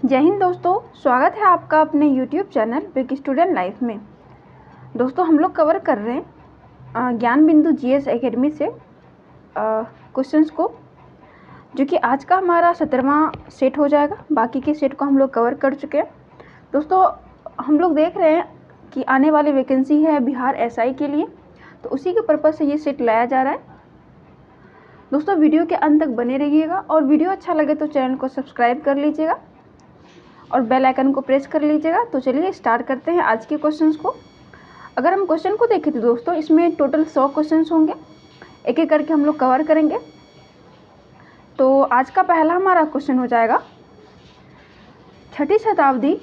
जय हिंद दोस्तों, स्वागत है आपका अपने YouTube channel big student life में। दोस्तों हम लोग कवर कर रहे हैं ज्ञान बिंदु GS एकेडमी से क्वेश्चंस को, जो कि आज का हमारा 17वां सेट हो जाएगा। बाकी के सेट को हम लोग कवर कर चुके हैं। दोस्तों हम लोग देख रहे हैं कि आने वाली वैकेंसी है बिहार SI के लिए, तो उसी के पर्पज़ से ये सेट लाया जा रहा है। दोस्तों वीडियो के अंत तक बने रहिएगा और वीडियो अच्छा लगे तो चैनल को सब्सक्राइब कर लीजिएगा और बेल आइकन को प्रेस कर लीजिएगा। तो चलिए स्टार्ट करते हैं आज के क्वेश्चंस को। अगर हम क्वेश्चन को देखें तो दोस्तों इसमें टोटल 100 क्वेश्चंस होंगे, एक एक करके हम लोग कवर करेंगे। तो आज का पहला हमारा क्वेश्चन हो जाएगा, 6ठी शताब्दी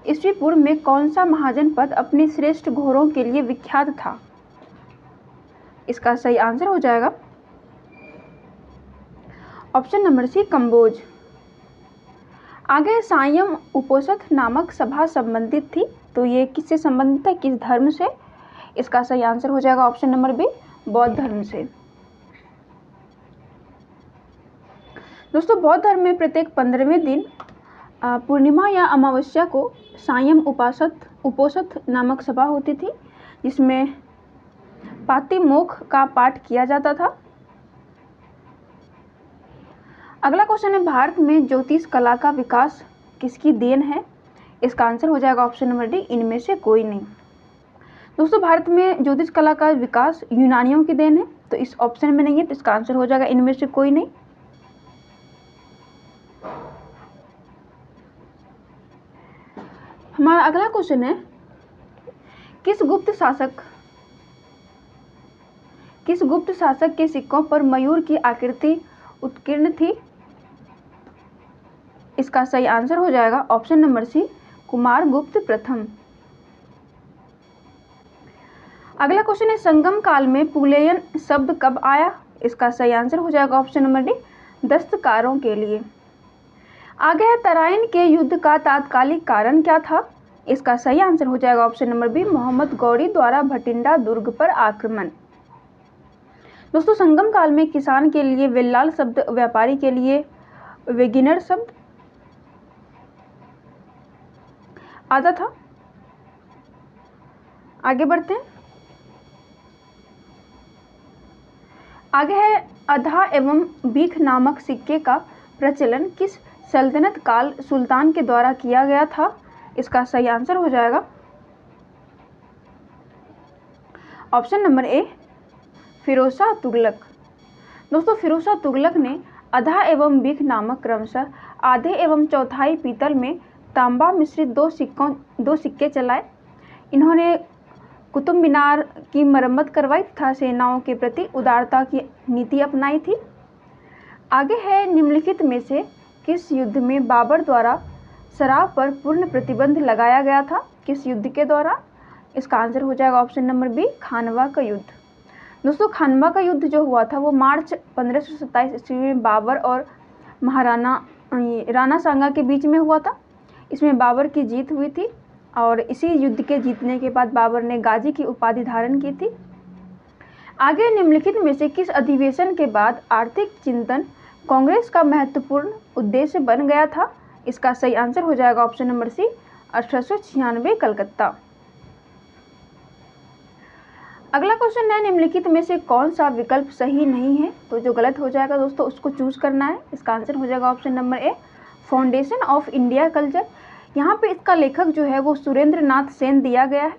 ईस्वी पूर्व में कौन सा महाजनपद अपने श्रेष्ठ घोड़ों के लिए विख्यात था? इसका सही आंसर हो जाएगा ऑप्शन नंबर सी, कंबोज। आगे सायम उपोषथ नामक सभा संबंधित थी, तो ये किससे संबंधित है, किस धर्म से? इसका सही आंसर हो जाएगा ऑप्शन नंबर बी, बौद्ध धर्म से। दोस्तों बौद्ध धर्म में प्रत्येक 15वें दिन पूर्णिमा या अमावस्या को सायम उपोषथ नामक सभा होती थी, जिसमें पातिमोक्ष का पाठ किया जाता था। अगला क्वेश्चन है, भारत में ज्योतिष कला का विकास किसकी देन है? इसका आंसर हो जाएगा ऑप्शन नंबर डी, इनमें से कोई नहीं। दोस्तों भारत में ज्योतिष कला का विकास यूनानियों की देन है, तो इस ऑप्शन में नहीं है, तो इसका आंसर हो जाएगा इनमें से कोई नहीं। हमारा अगला क्वेश्चन है, किस गुप्त शासक के सिक्कों पर मयूर की आकृति उत्कीर्ण थी? इसका सही आंसर हो जाएगा ऑप्शन नंबर सी, कुमारगुप्त प्रथम। अगला क्वेश्चन है, संगम काल में पुलेयन शब्द कब आया? इसका सही आंसर हो जाएगा ऑप्शन नंबर डी, दस्तकारों के लिए। आगे है, तराइन के युद्ध का तात्कालिक कारण क्या था? इसका सही आंसर हो जाएगा option number B, Mohammad Ghori द्वारा भटिंडा दुर्ग पर आक्रमण। दोस्तों संगम काल में किसान के लिए वेल्लाल शब्द, व्यापारी के लिए वेगिनर शब्द आता था। आगे बढ़ते हैं। आगे है, अधा एवं बीख नामक सिक्के का प्रचलन किस सल्तनत काल सुल्तान के द्वारा किया गया था? इसका सही आंसर हो जाएगा option number A, Firoz Shah Tughlaq. दोस्तों फिरोज शाह तुगलक ने अधा एवं बीख नामक क्रमशः आधे एवं चौथाई पीतल में तांबा मिश्रित दो सिक्के चलाए। इन्होंने कुतुब मीनार की मरम्मत करवाई तथा सेनाओं के प्रति उदारता की नीति अपनाई थी। आगे है, निम्नलिखित में से किस युद्ध में बाबर द्वारा शराब पर पूर्ण प्रतिबंध लगाया गया था? किस युद्ध के द्वारा? इसका आंसर हो जाएगा ऑप्शन नंबर बी, खानवा का युद्ध। दोस्तों खानवा का युद्ध जो हुआ था वो मार्च 1527 ईस्वी में बाबर और महाराणा राणा सांगा के बीच में हुआ था। इसमें बाबर की जीत हुई थी और इसी युद्ध के जीतने के बाद बाबर ने गाजी की उपाधि धारण की थी। आगे निम्नलिखित में से किस अधिवेशन के बाद आर्थिक चिंतन कांग्रेस का महत्वपूर्ण उद्देश्य बन गया था? इसका सही आंसर हो जाएगा ऑप्शन नंबर सी, 1896 कलकत्ता। अगला क्वेश्चन है, निम्नलिखित में से कौन सा विकल्प सही नहीं है? तो जो गलत हो जाएगा दोस्तों उसको चूज करना है। इसका आंसर हो जाएगा option number A, foundation of India culture. यहाँ पे इसका लेखक जो है वो सुरेंद्र नाथ सेन दिया गया है,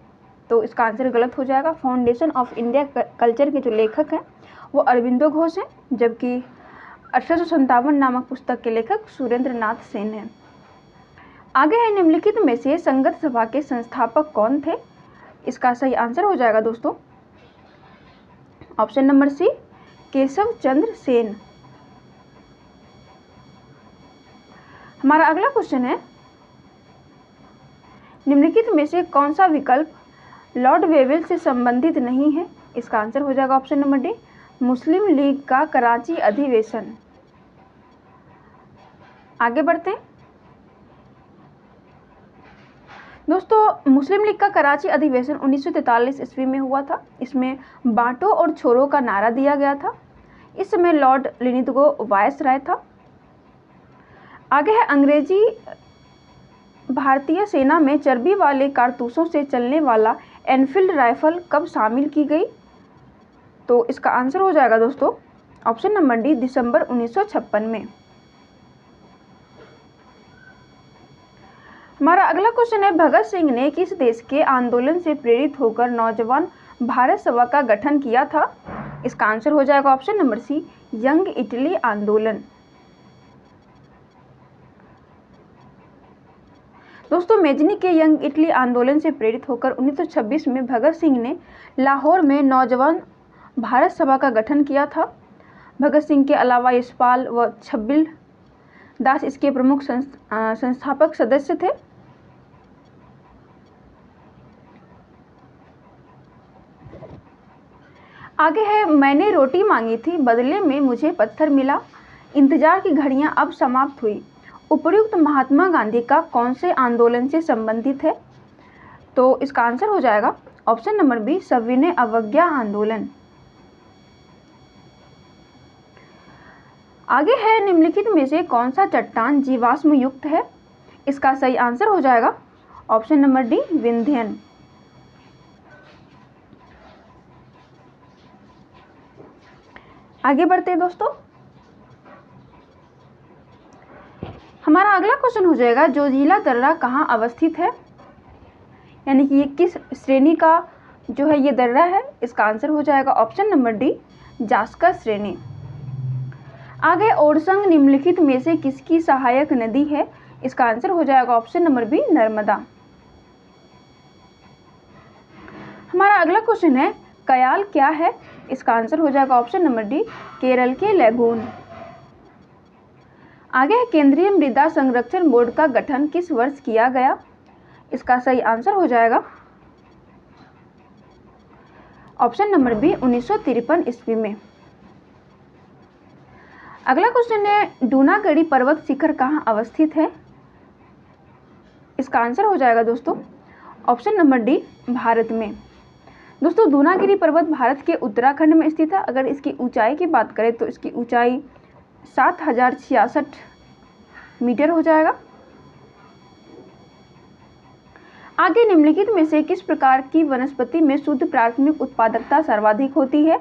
तो इसका आंसर गलत हो जाएगा। फाउंडेशन ऑफ इंडिया कल्चर के जो लेखक हैं वो अरविंदो घोष हैं, जबकि 1857 नामक पुस्तक के लेखक सुरेंद्र नाथ सेन हैं। आगे है, निम्नलिखित में से संगत सभा के संस्थापक कौन थे? इसका सही आंसर हो जाएगा दोस्तों ऑप्शन नंबर सी, केशव चंद्र सेन। हमारा अगला क्वेश्चन है, निम्नलिखित में से कौन सा विकल्प लॉर्ड वेवेल से संबंधित नहीं है? इसका आंसर हो जाएगा ऑप्शन नंबर डी, मुस्लिम लीग का कराची अधिवेशन। आगे बढ़ते हैं। दोस्तों मुस्लिम लीग का कराची अधिवेशन 1943 ईस्वी में हुआ था। इसमें बांटो और छोड़ो का नारा दिया गया था। इस समय लॉर्ड लिनिथगो वायसराय था। आगे है अंग्रेजी भारतीय सेना में चर्बी वाले कारतूसों से चलने वाला एनफील्ड राइफल कब शामिल की गई? तो इसका आंसर हो जाएगा दोस्तों ऑप्शन नंबर डी, दिसंबर 1956 में। हमारा अगला क्वेश्चन है, भगत सिंह ने किस देश के आंदोलन से प्रेरित होकर नौजवान भारत सभा का गठन किया था? इसका आंसर हो जाएगा option number C, young Italy आंदोलन। दोस्तों मेजनी के यंग इटली आंदोलन से प्रेरित होकर 1926 में भगत सिंह ने लाहौर में नौजवान भारत सभा का गठन किया था। भगत सिंह के अलावा यशपाल व छबिल दास इसके प्रमुख संस्थापक सदस्य थे। आगे है, मैंने रोटी मांगी थी बदले में मुझे पत्थर मिला, इंतजार की घड़ियां अब समाप्त हुई, उपर्युक्त महात्मा गांधी का कौन से आंदोलन से संबंधित है? तो इसका आंसर हो जाएगा ऑप्शन नंबर बी, सविनय अवज्ञा आंदोलन। आगे है, निम्नलिखित में से कौन सा चट्टान जीवाश्म युक्त है? इसका सही आंसर हो जाएगा ऑप्शन नंबर डी, विंध्यन। आगे बढ़ते हैं दोस्तों, हमारा अगला क्वेश्चन हो जाएगा, जोजिला दर्रा कहाँ अवस्थित है? यानी कि ये किस श्रेणी का जो है ये दर्रा है? इसका आंसर हो जाएगा ऑप्शन नंबर डी, जास्कर श्रेणी। आगे, ओरसंग निम्नलिखित में से किसकी सहायक नदी है? इसका आंसर हो जाएगा ऑप्शन नंबर बी, नर्मदा। हमारा अगला क्वेश्चन है, कयाल क्या है? इसका आंसर हो जाएगा ऑप्शन नंबर डी, केरल के लैगून। आगे है, केंद्रीय मृदा संरक्षण बोर्ड का गठन किस वर्ष किया गया? इसका सही आंसर हो जाएगा ऑप्शन नंबर बी, 1953 ईस्वी में। अगला क्वेश्चन है, डूनागढ़ी पर्वत शिखर कहाँ अवस्थित है? इसका आंसर हो जाएगा दोस्तों ऑप्शन नंबर डी, भारत में। दोस्तों दूनागिरी पर्वत भारत के उत्तराखंड में स्थित है। अगर इसकी ऊंचाई की बात करें तो इसकी ऊंचाई 7066 मीटर हो जाएगा। आगे, निम्नलिखित में से किस प्रकार की वनस्पति में शुद्ध प्राथमिक उत्पादकता सर्वाधिक होती है?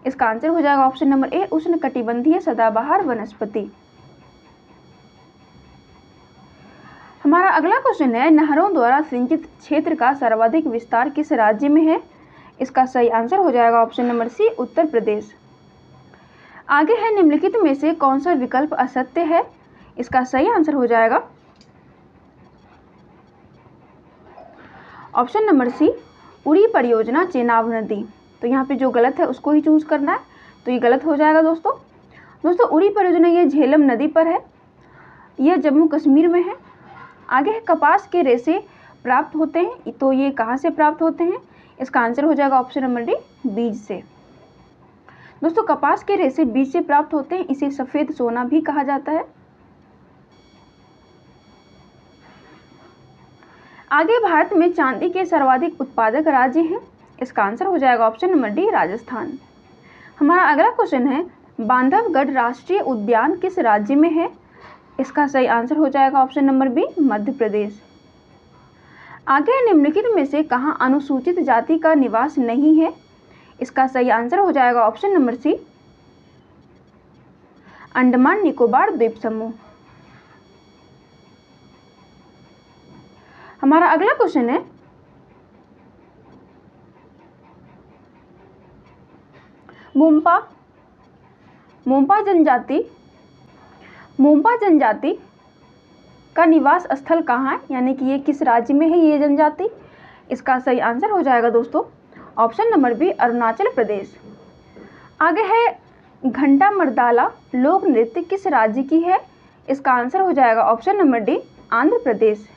इसका आंसर हो जाएगा ऑप्शन नंबर ए, उष्णकटिबंधीय सदाबहार वनस्पति। हमारा अगला क्वेश्चन है, नहरों द्वारा सिंचित क्षेत्र का सर्वाधिक विस्तार किस राज्य में है? इसका सही आंसर हो जाएगा ऑप्शन नंबर सी, उत्तर प्रदेश। आगे है, निम्नलिखित में से कौन सा विकल्प असत्य है? इसका सही आंसर हो जाएगा ऑप्शन नंबर सी, उड़ी परियोजना चेनाब नदी। तो यहाँ पे जो गलत है उसको ही चूज करना है, तो ये गलत हो जाएगा दोस्तों उड़ी परियोजना ये झेलम नदी पर है, यह जम्मू कश्मीर में है। आगे है, कपास के रेशे प्राप्त होते हैं, तो ये कहाँ से प्राप्त होते हैं? इसका आंसर हो जाएगा ऑप्शन नंबर डी, बीज से। दोस्तों कपास के रेशे बीज से प्राप्त होते हैं, इसे सफेद सोना भी कहा जाता है। आगे, भारत में चांदी के सर्वाधिक उत्पादक राज्य हैं। इसका आंसर हो जाएगा ऑप्शन नंबर डी, राजस्थान। हमारा अगला क्वेश्चन है, बांधवगढ़ राष्ट्रीय उद्यान किस राज्य में है? इसका सही आंसर हो जाएगा option number B, Madhya Pradesh. आगे, निम्नलिखित में से कहाँ अनुसूचित जाति का निवास नहीं है? इसका सही आंसर हो जाएगा option number C, Andaman Nicobar द्वीप समूह। हमारा अगला क्वेश्चन है, मोम्पा जनजाति का निवास स्थल कहाँ है? यानी कि ये किस राज्य में है ये जनजाति? इसका सही आंसर हो जाएगा दोस्तों option number B, Arunachal Pradesh. आगे है, घंटा मर्दाला लोक नृत्य किस राज्य की है? इसका आंसर हो जाएगा option number D, Andhra Pradesh.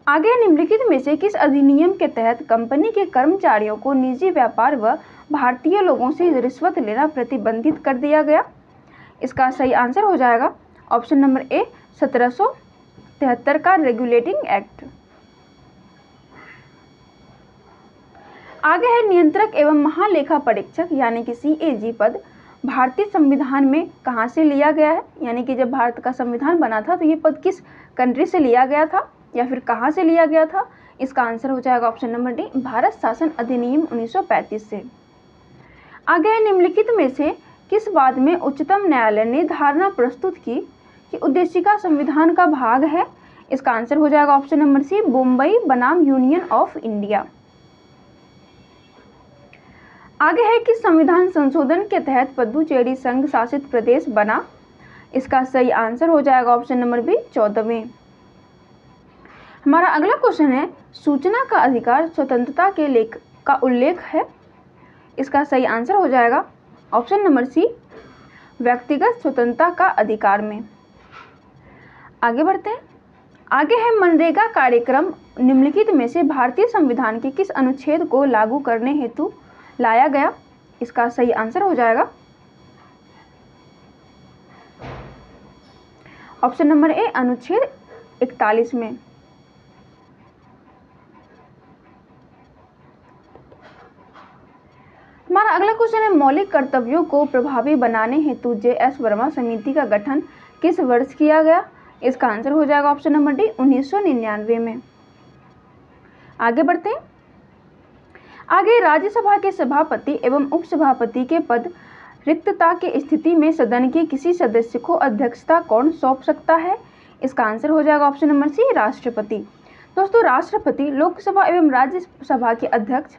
आगे, निम्नलिखित में से किस अधिनियम के तहत कंपनी के कर्मचारियों को निजी व्यापार व भारतीय लोगों से रिश्वत लेना प्रतिबंधित कर दिया गया? इसका सही आंसर हो जाएगा ऑप्शन नंबर ए, 1773 का रेगुलेटिंग एक्ट। आगे है, नियंत्रक एवं महालेखा परीक्षक यानी कि CAG पद भारतीय संविधान में कहाँ से लिया गया है, यानी कि जब भारत का संविधान बना था तो ये पद किस कंट्री से लिया गया था या फिर कहाँ से लिया गया था। इसका आंसर हो जाएगा ऑप्शन नंबर डी, भारत शासन अधिनियम 1935 से। आगे है, निम्नलिखित में से किस बात में उच्चतम न्यायालय ने धारणा प्रस्तुत की कि उद्देशिका संविधान का भाग है। इसका आंसर हो जाएगा ऑप्शन नंबर सी, बम्बई बनाम यूनियन ऑफ इंडिया। आगे है कि संविधान संशोधन के तहत पुदुचेरी संघ शासित प्रदेश बना। इसका सही आंसर हो जाएगा ऑप्शन नंबर बी, 14वें। हमारा अगला क्वेश्चन है, सूचना का अधिकार स्वतंत्रता के लेख का उल्लेख है। इसका सही आंसर हो जाएगा ऑप्शन नंबर सी, व्यक्तिगत स्वतंत्रता का अधिकार में। आगे बढ़ते हैं। आगे है, मनरेगा कार्यक्रम निम्नलिखित में से भारतीय संविधान के किस अनुच्छेद को लागू करने हेतु लाया गया। इसका सही आंसर हो जाएगा ऑप्शन नंबर ए, अनुच्छेद 41 में। हमारा अगला क्वेश्चन है, मौलिक कर्तव्यों को प्रभावी बनाने हेतु जे.एस. वर्मा समिति का गठन किस वर्ष किया गया। इसका आंसर हो जाएगा ऑप्शन नंबर डी, 1999 में। आगे बढ़ते हैं। आगे, राज्यसभा के सभापति एवं उपसभापति के पद रिक्तता की स्थिति में सदन के किसी सदस्य को अध्यक्षता कौन सौंप सकता है। इसका आंसर हो जाएगा ऑप्शन नंबर सी, राष्ट्रपति। दोस्तों, राष्ट्रपति लोकसभा एवं राज्यसभा के अध्यक्ष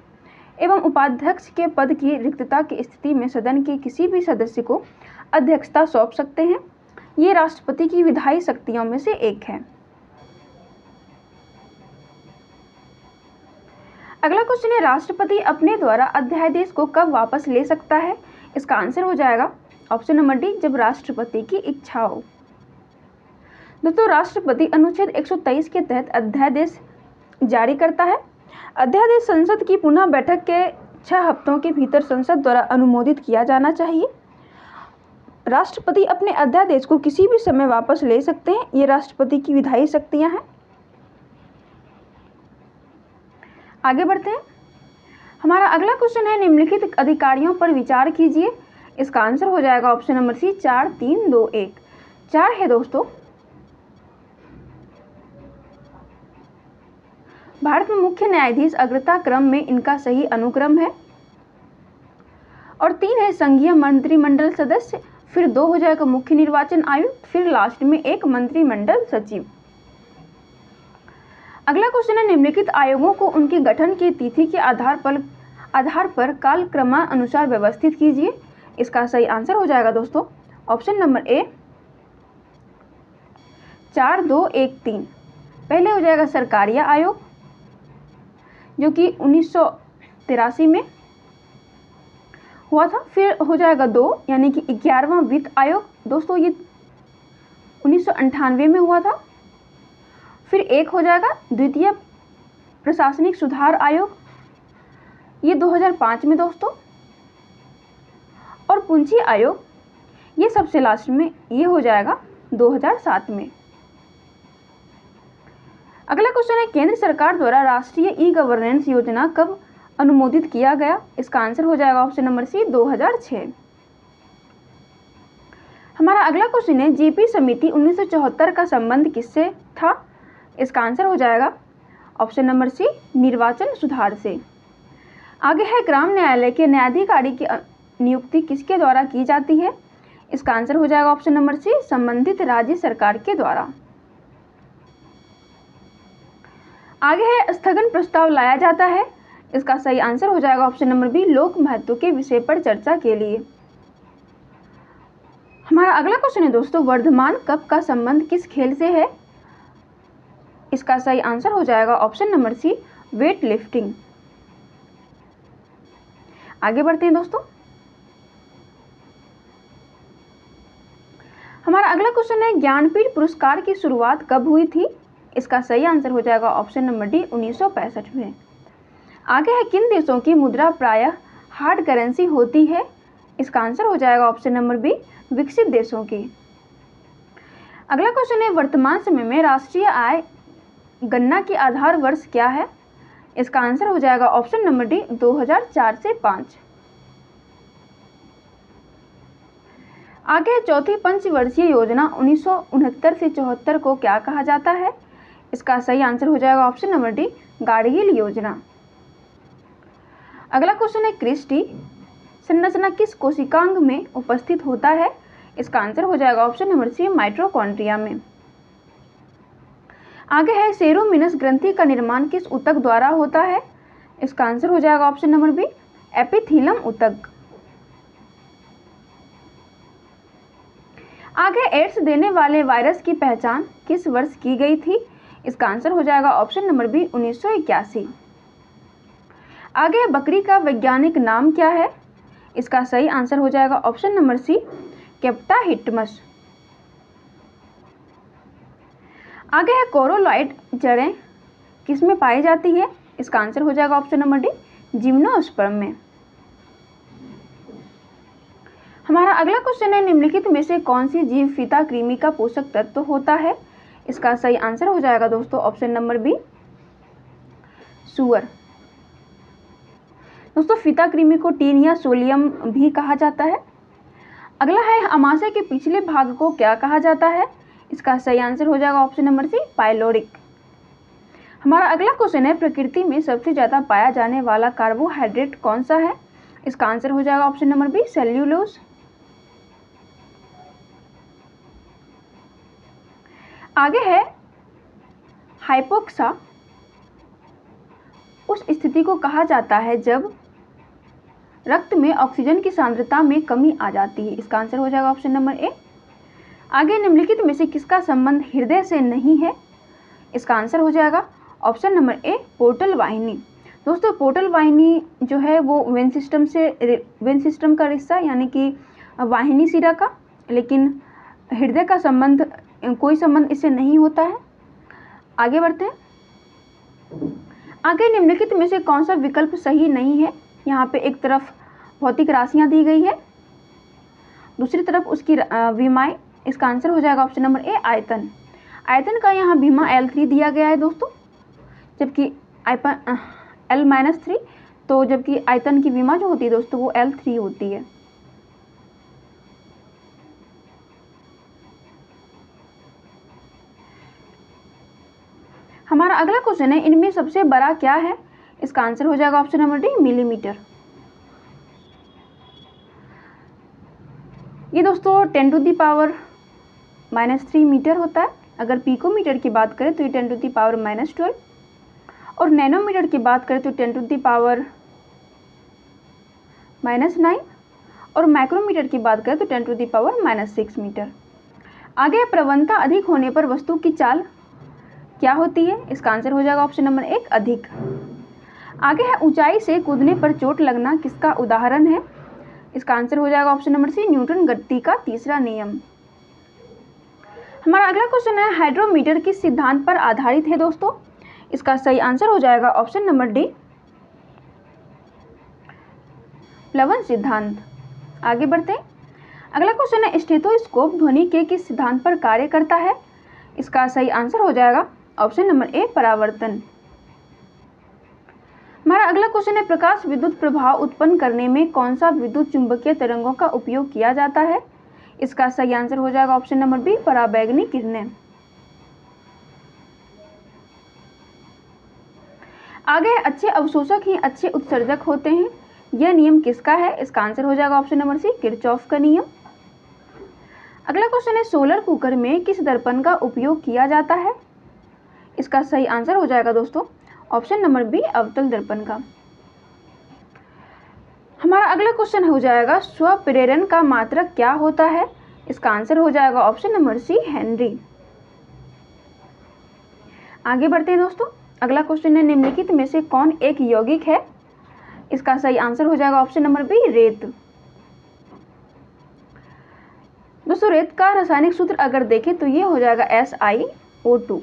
एवं उपाध्यक्ष के पद की रिक्तता की स्थिति में सदन के किसी भी सदस्य को अध्यक्षता सौंप सकते हैं। ये राष्ट्रपति की विधायी शक्तियों में से एक है। अगला क्वेश्चन है, राष्ट्रपति अपने द्वारा अध्यादेश को कब वापस ले सकता है। इसका आंसर हो जाएगा ऑप्शन नंबर डी, जब राष्ट्रपति की इच्छा हो। दोस्तों, राष्ट्रपति अनुच्छेद 123 के तहत अध्यादेश जारी करता है। अध्यादेश संसद की पुनः बैठक के 6 हफ्तों के भीतर संसद द्वारा अनुमोदित किया जाना चाहिए। राष्ट्रपति अपने अध्यादेश को किसी भी समय वापस ले सकते हैं। ये राष्ट्रपति की विधायी शक्तियां हैं। आगे बढ़ते हैं। हमारा अगला क्वेश्चन है, निम्नलिखित अधिकारियों पर विचार कीजिए। इसका आंसर हो जाएगा ऑप्शन नंबर सी, 4 3 2 1। 4 है दोस्तों, भारत में मुख्य न्यायाधीश अग्रता क्रम में इनका सही अनुक्रम है। और 3 है संघीय मंत्रिमंडल सदस्य, फिर 2 हो जाएगा मुख्य निर्वाचन आयुक्त, फिर लास्ट में 1 मंत्रिमंडल सचिव। अगला क्वेश्चन है, निम्नलिखित आयोगों को उनके गठन की तिथि के आधार पर कालक्रमानुसार व्यवस्थित कीजिए। इसका सही आंसर हो जाएगा दोस्तों ऑप्शन नंबर ए, 4 2 1 3। पहले हो जाएगा सरकारिया आयोग जो कि 1983 में हुआ था। फिर हो जाएगा 2 यानी कि 11वां वित्त आयोग, दोस्तों ये 1998 में हुआ था। फिर 1 हो जाएगा द्वितीय प्रशासनिक सुधार आयोग, ये 2005 में दोस्तों। और पूंजी आयोग ये सबसे लास्ट में, ये हो जाएगा 2007 में। अगला क्वेश्चन है, केंद्र सरकार द्वारा राष्ट्रीय ई गवर्नेंस योजना कब अनुमोदित किया गया। इसका आंसर हो जाएगा ऑप्शन नंबर सी, 2006। हमारा अगला क्वेश्चन है, जेपी समिति 1974 का संबंध किससे था। इसका आंसर हो जाएगा ऑप्शन नंबर सी, निर्वाचन सुधार से। आगे है, ग्राम न्यायालय के न्यायाधिकारी की नियुक्ति किसके द्वारा की जाती है। इसका आंसर हो जाएगा ऑप्शन नंबर सी, संबंधित राज्य सरकार के द्वारा। आगे है, स्थगन प्रस्ताव लाया जाता है। इसका सही आंसर हो जाएगा ऑप्शन नंबर बी, लोक महत्व के विषय पर चर्चा के लिए। हमारा अगला क्वेश्चन है दोस्तों, वर्धमान कप का संबंध किस खेल से है। इसका सही आंसर हो जाएगा option number C, weightlifting. आगे बढ़ते हैं दोस्तों। हमारा अगला क्वेश्चन है, ज्ञानपीठ पुरस्कार की शुरुआत कब हुई थी। इसका सही आंसर हो जाएगा ऑप्शन नंबर डी, 1965 में। आगे है, किन देशों की मुद्रा प्रायः हार्ड करेंसी होती है। इसका आंसर हो जाएगा ऑप्शन नंबर बी, विकसित देशों की। अगला क्वेश्चन है, वर्तमान समय में राष्ट्रीय आय गणना की आधार वर्ष क्या है। इसका आंसर हो जाएगा ऑप्शन नंबर डी, 2004 से 5। आगे चौथी पंचवर्षीय योजना 1969 से 74 को क्या कहा जाता है? इसका सही आंसर हो जाएगा ऑप्शन नंबर डी, गाडगिल योजना। अगला क्वेश्चन है क्रिस्टी संरचना किस कोशिकांग में उपस्थित होता है? इसका आंसर हो जाएगा ऑप्शन नंबर सी, माइटोकॉन्ड्रिया में। आगे है सेरोमिनस ग्रंथि का निर्माण किस ऊतक द्वारा होता है? इसका आंसर हो जाएगा ऑप्शन नंबर बी, एपिथीलियम ऊतक। आगे एड्स देने वाले वायरस की पहचान किस वर्ष की गई थी? इसका आंसर हो जाएगा ऑप्शन नंबर बी, 1981। आगे बकरी का वैज्ञानिक नाम क्या है? इसका सही आंसर हो जाएगा ऑप्शन नंबर सी, कैप्टाहिटमस। आगे है कोरोलॉइड जड़ें किस में पाई जाती है? इसका आंसर हो जाएगा ऑप्शन नंबर डी, जिम्नोस्पर्म में। हमारा अगला क्वेश्चन है निम्नलिखित में से कौन सी जीव फीता कृमि का पोषक तत्व होता है? इसका सही आंसर हो जाएगा दोस्तों ऑप्शन नंबर बी, सुअर। दोस्तों फीता कृमि को टीन या सोलियम भी कहा जाता है। अगला है अमाशय के पिछले भाग को क्या कहा जाता है? इसका सही आंसर हो जाएगा ऑप्शन नंबर सी, पाइलोरिक। हमारा अगला क्वेश्चन है प्रकृति में सबसे ज्यादा पाया जाने वाला कार्बोहाइड्रेट कौन सा है? इसका आंसर हो जाएगा ऑप्शन नंबर बी, सेल्यूलोज। आगे है हाइपोक्सा उस स्थिति को कहा जाता है जब रक्त में ऑक्सीजन की सांद्रता में कमी आ जाती है। इसका आंसर हो जाएगा ऑप्शन नंबर ए। आगे निम्नलिखित में से किसका संबंध हृदय से नहीं है? इसका आंसर हो जाएगा ऑप्शन नंबर ए, पोर्टल वाहिनी। दोस्तों पोर्टल वाहिनी जो है वो वेन सिस्टम का हिस्सा यानी कि वाहिनी शिरा का, लेकिन हृदय का संबंध कोई संबंध इससे नहीं होता है। आगे बढ़ते हैं। आगे निम्नलिखित में से कौन सा विकल्प सही नहीं है? यहाँ पे एक तरफ भौतिक राशियाँ दी गई है, दूसरी तरफ उसकी विमाएं। इसका आंसर हो जाएगा ऑप्शन नंबर ए, आयतन। आयतन का यहाँ बीमा L3 दिया गया है दोस्तों, जबकि L-3, तो जबकि आयतन की विमा जो होती है दोस्तों वो L3 होती है। हमारा अगला क्वेश्चन है इनमें सबसे बड़ा क्या है? इसका आंसर हो जाएगा ऑप्शन नंबर डी, मिलीमीटर। ये दोस्तों 10⁻³ मीटर होता है। अगर पिकोमीटर की बात करें तो ये 10⁻⁻12, और नैनोमीटर की बात करें तो 10⁻⁻9, और माइक्रोमीटर की बात करें तो 10⁻⁻6 मीटर। आगे प्रवणता अधिक होने पर वस्तु की चाल क्या होती है? इसका आंसर हो जाएगा ऑप्शन नंबर 1, अधिक। आगे है ऊंचाई से कूदने पर चोट लगना किसका उदाहरण है? इसका आंसर हो जाएगा ऑप्शन नंबर सी, न्यूटन गति का तीसरा नियम। हमारा अगला क्वेश्चन है हाइड्रोमीटर किस सिद्धांत पर आधारित है दोस्तों? इसका सही आंसर हो जाएगा ऑप्शन नंबर डी, प्लवन सिद्धांत। आगे बढ़ते हैं। अगला क्वेश्चन है स्टेथोस्कोप ध्वनि के किस सिद्धांत पर कार्य करता है? इसका सही आंसर हो जाएगा ऑप्शन नंबर ए, परावर्तन। हमारा अगला क्वेश्चन है प्रकाश विद्युत प्रभाव उत्पन्न करने में कौन सा विद्युत चुंबकीय तरंगों का उपयोग किया जाता है? इसका सही आंसर हो जाएगा ऑप्शन नंबर बी, पराबैंगनी किरणें। आगे अच्छे अवशोषक ही अच्छे उत्सर्जक होते हैं, यह नियम किसका है? इसका आंसर हो जाएगा ऑप्शन नंबर सी, किरचॉफ का नियम। अगला क्वेश्चन है सोलर कुकर में किस दर्पण का उपयोग किया जाता है? इसका सही आंसर हो जाएगा दोस्तों ऑप्शन नंबर बी, अवतल दर्पण का। हमारा अगला क्वेश्चन हो जाएगा स्वप्रेरण का मात्रक क्या होता है? इसका आंसर हो जाएगा ऑप्शन नंबर सी, हेनरी। आगे बढ़ते हैं दोस्तों। अगला क्वेश्चन है निम्नलिखित में से कौन एक यौगिक है? इसका सही आंसर हो जाएगा ऑप्शन नंबर बी, रेत। दोस्तों रेत का रासायनिक सूत्र अगर देखें तो ये हो जाएगा SiO2,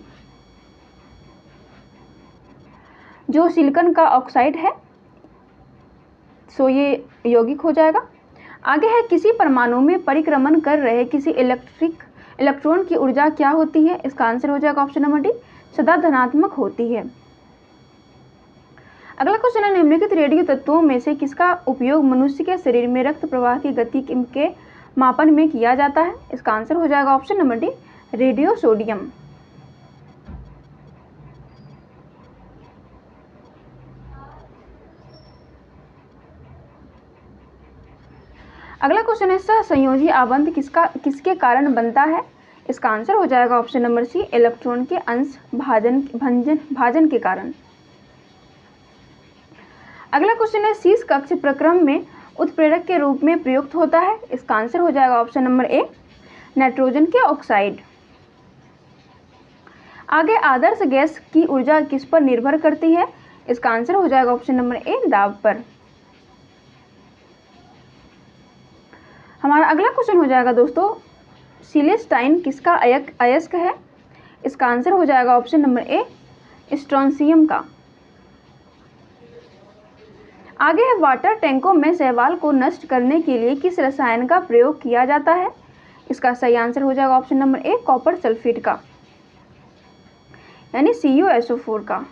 जो सिलिकॉन का ऑक्साइड है, सो ये यौगिक हो जाएगा। आगे है किसी परमाणु में परिक्रमण कर रहे किसी इलेक्ट्रॉन की ऊर्जा क्या होती है? इसका आंसर हो जाएगा ऑप्शन नंबर डी, सदा धनात्मक होती है। अगला क्वेश्चन है निम्नलिखित रेडियो तत्वों में से किसका उपयोग मनुष्य के शरीर में रक्त प्रवाह की गति के मापन में किया जाता है? इसका आंसर हो जाएगा option number D, radio sodium. अगला क्वेश्चन है, सहसंयोजी आबंध किसके कारण बनता है? इसका आंसर हो जाएगा ऑप्शन नंबर सी, इलेक्ट्रॉन के अंश भाजन के कारण। अगला क्वेश्चन है, शीर्ष कक्ष प्रक्रम में उत्प्रेरक के रूप में प्रयुक्त होता है? इसका आंसर हो जाएगा ऑप्शन नंबर ए, नाइट्रोजन के ऑक्साइड। आगे आदर्श गैस की ऊर्जा किस पर निर्भर करती है? इसका आंसर हो जाएगा ऑप्शन नंबर ए, दाब पर। हमारा अगला क्वेश्चन हो जाएगा दोस्तों, सिलेस्टाइन किसका अयस्क है? इसका आंसर हो जाएगा ऑप्शन नंबर ए, स्ट्रोंशियम का। आगे है, वाटर टैंकों में शैवाल को नष्ट करने के लिए किस रसायन का प्रयोग किया जाता है? इसका सही आंसर हो जाएगा ऑप्शन नंबर ए, कॉपर सल्फेट का, यानी CuSO4 का।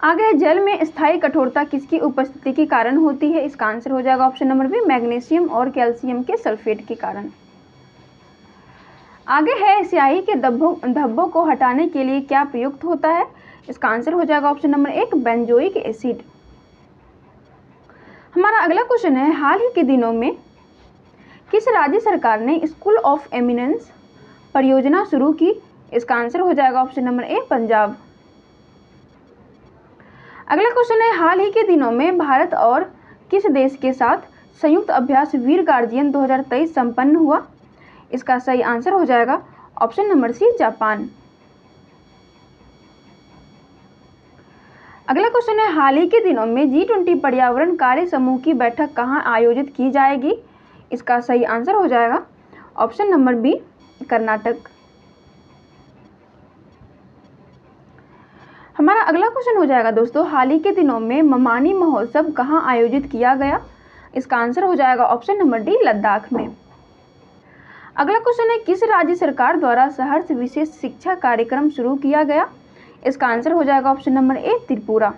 आगे जल में स्थायी कठोरता किसकी उपस्थिति के कारण होती है? इसका आंसर हो जाएगा ऑप्शन नंबर बी, मैग्नीशियम और कैल्शियम के सल्फेट के कारण। आगे है, स्याही के धब्बों को हटाने के लिए क्या प्रयुक्त होता है? इसका आंसर हो जाएगा ऑप्शन नंबर एक, बेंजोइक एसिड। हमारा अगला क्वेश्चन है, हाल ही के दिनों में किस राज्य सरकार ने स्कूल ऑफ एमिनेंस परियोजना शुरू की? इसका आंसर हो जाएगा ऑप्शन नंबर ए, पंजाब। अगला क्वेश्चन है, हाल ही के दिनों में भारत और किस देश के साथ संयुक्त अभ्यास वीर गार्जियन 2023 संपन्न हुआ? इसका सही आंसर हो जाएगा ऑप्शन नंबर सी, जापान। अगला क्वेश्चन है, हाल ही के दिनों में G20 पर्यावरण कार्य समूह की बैठक कहाँ आयोजित की जाएगी? इसका सही आंसर हो जाएगा ऑप्शन नंबर बी, कर्नाटक। हमारा अगला क्वेश्चन हो जाएगा दोस्तों, हाल ही के दिनों में ममानी महोत्सव कहाँ आयोजित किया गया? इसका आंसर हो जाएगा ऑप्शन नंबर डी, लद्दाख में। अगला क्वेश्चन है, किस राज्य सरकार द्वारा सहर्ष विशेष शिक्षा कार्यक्रम शुरू किया गया? इसका आंसर हो जाएगा ऑप्शन नंबर ए, त्रिपुरा।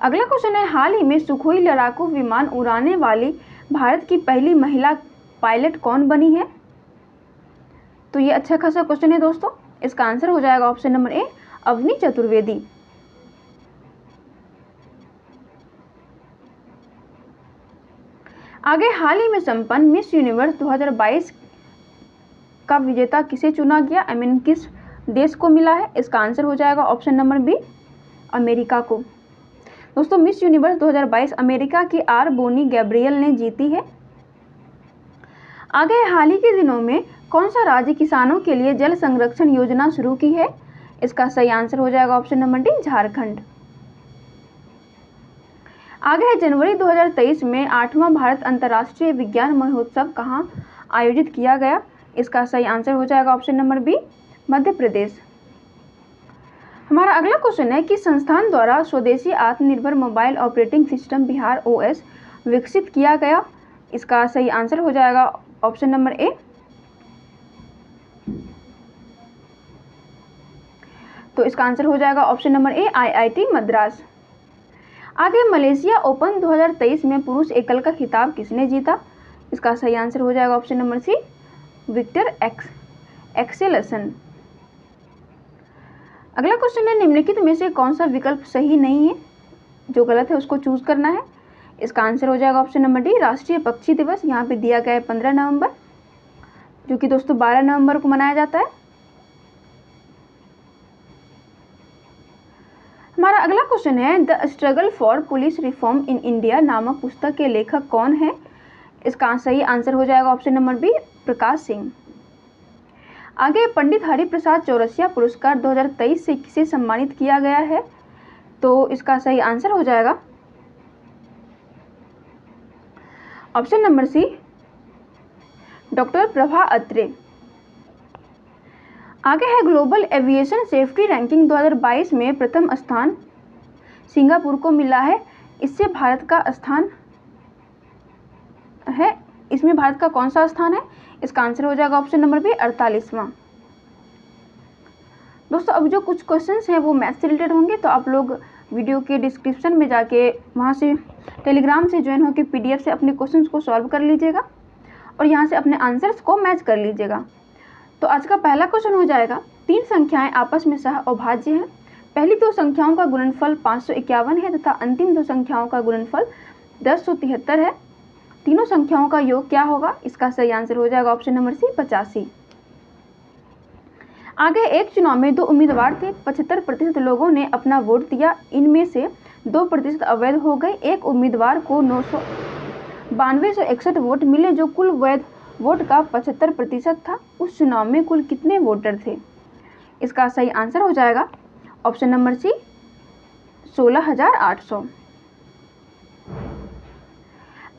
अगला क्वेश्चन है, हाल ही में सुखोई लड़ाकू विमान उड़ाने वाली भारत की पहली महिला पायलट कौन बनी है? तो ये अच्छा खासा क्वेश्चन है दोस्तों। इसका आंसर हो जाएगा option number A, Avani Chaturvedi. आगे, हाल ही में संपन्न मिस यूनिवर्स 2022 का विजेता किसे चुना गया? आई मीन किस देश को मिला है? इसका आंसर हो जाएगा ऑप्शन नंबर बी, अमेरिका को। दोस्तों, मिस यूनिवर्स 2022 अमेरिका की आर बोनी गैब्रियल ने जीती है। आगे, हाल ही के दिनों में कौन सा राज्य किसानों के लिए जल संरक्षण योजना शुरू की है? इसका सही आंसर हो जाएगा ऑप्शन नंबर डी, झारखंड। आगे है, जनवरी 2023 में 8वां भारत अंतर्राष्ट्रीय विज्ञान महोत्सव कहाँ आयोजित किया गया? इसका सही आंसर हो जाएगा option number B, Madhya Pradesh. हमारा अगला क्वेश्चन है कि संस्थान द्वारा स्वदेशी आत्मनिर्भर mobile operating system Bihar OS विकसित किया गया? इसका सही आंसर हो जाएगा ऑप्शन नंबर ए, तो इसका आंसर हो जाएगा ऑप्शन नंबर ए, IIT मद्रास। आगे, मलेशिया ओपन 2023 में पुरुष एकल का खिताब किसने जीता? इसका सही आंसर हो जाएगा option number C, Viktor Axelsen. अगला क्वेश्चन है, निम्नलिखित में से कौन सा विकल्प सही नहीं है? जो गलत है उसको चूज करना है। इसका आंसर हो जाएगा ऑप्शन नंबर डी, राष्ट्रीय पक्षी दिवस। यहाँ पे दिया गया है 15 नवंबर, जो कि दोस्तों 12 नवंबर को मनाया जाता है। हमारा अगला क्वेश्चन है, the struggle for police reform in India नामक पुस्तक के लेखक कौन है? इसका सही आंसर हो जाएगा option number B, Prakash Singh. आगे, पंडित हरिप्रसाद चौरसिया पुरस्कार 2023 से किसे सम्मानित किया गया है? तो इसका सही आंसर हो जाएगा option number C, doctor Prabha Atre. आगे है, ग्लोबल एविएशन सेफ्टी रैंकिंग 2022 में प्रथम स्थान सिंगापुर को मिला है। इसमें भारत का कौन सा स्थान है? इसका आंसर हो जाएगा ऑप्शन नंबर बी, 48वां। दोस्तों अब जो कुछ क्वेश्चंस हैं वो मैथ्स से रिलेटेड होंगे, तो आप लोग वीडियो के डिस्क्रिप्शन में जाके वहाँ से टेलीग्राम से ज्वाइन होकर PDF से अपने क्वेश्चंस को सॉल्व कर लीजिएगा और यहाँ से अपने आंसर्स को मैच कर लीजिएगा। तो आज का पहला क्वेश्चन हो जाएगा, 3 संख्याएं आपस में सह अभाज्य हैं। पहली 2 संख्याओं का गुणनफल 551 है तथा अंतिम 2 संख्याओं का गुणनफल 1073 है। तीनों संख्याओं का योग क्या होगा? इसका सही आंसर हो जाएगा ऑप्शन नंबर सी 85। आगे एक चुनाव में 2 उम्मीदवार थे, 75% लोगों ने अपना वोट दिया, इनमें से 2% अवैध हो गए। एक उम्मीदवार को 9261 वोट मिले जो कुल वैध वोट का 75% था। उस चुनाव में कुल कितने वोटर थे? इसका सही आंसर हो जाएगा ऑप्शन नंबर सी 16,800।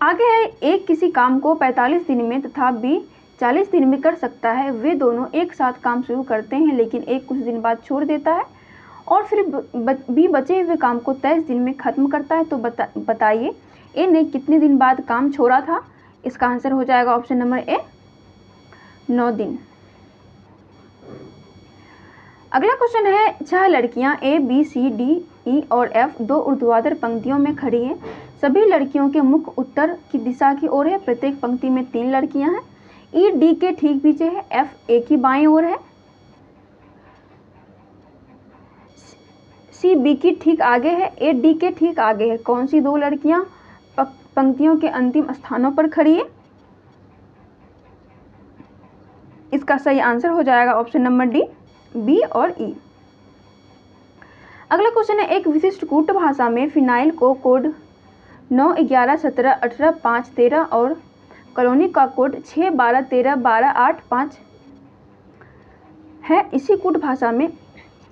आगे है, एक किसी काम को 45 दिन में तथा B 40 दिन में कर सकता है। वे दोनों एक साथ काम शुरू करते हैं लेकिन एक कुछ दिन बाद छोड़ देता है और फिर B बचे हुए काम को 23 दिन में खत्म करता है। तो बताइए A ने कितने दिन बाद काम छोड़ा था? इसका आंसर हो जाएगा ऑप्शन नंबर ए 9 दिन। अगला क्वेश्चन है, 6 लड़कियां A B C D E और F 2 ऊर्ध्वाधर पंक्तियों में खड़ी हैं। सभी लड़कियों के मुख उत्तर की दिशा की ओर है। प्रत्येक पंक्ति में 3 लड़कियां हैं। E D के ठीक पीछे है, F A की बाईं ओर है, C B की ठीक आगे है, A D के ठीक आगे है। कौन सी 2 लड़कियां पंक्तियों के अंतिम स्थानों पर खड़ी है? इसका सही आंसर हो जाएगा ऑप्शन नंबर डी B और E। अगला क्वेश्चन है, एक विशिष्ट कूट भाषा में फिनाइल को कोड 9, 11, 17, 18, 5, 13 और कॉलोनी का कोड 6, 12, 13, 12, 8, 5 है। इसी कूट भाषा में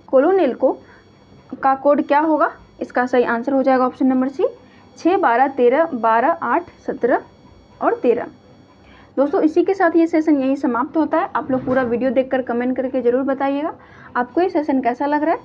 कोलोनेल का कोड क्या होगा? इसका सही आंसर हो जाएगा ऑप्शन नंबर सी 6, 12, 13, 12, 8, 17 और 13। दोस्तों इसी के साथ ये सेशन यहीं समाप्त होता है। आप लोग पूरा वीडियो देखकर कमेंट करके ज़रूर बताइएगा आपको ये सेशन कैसा लग रहा है।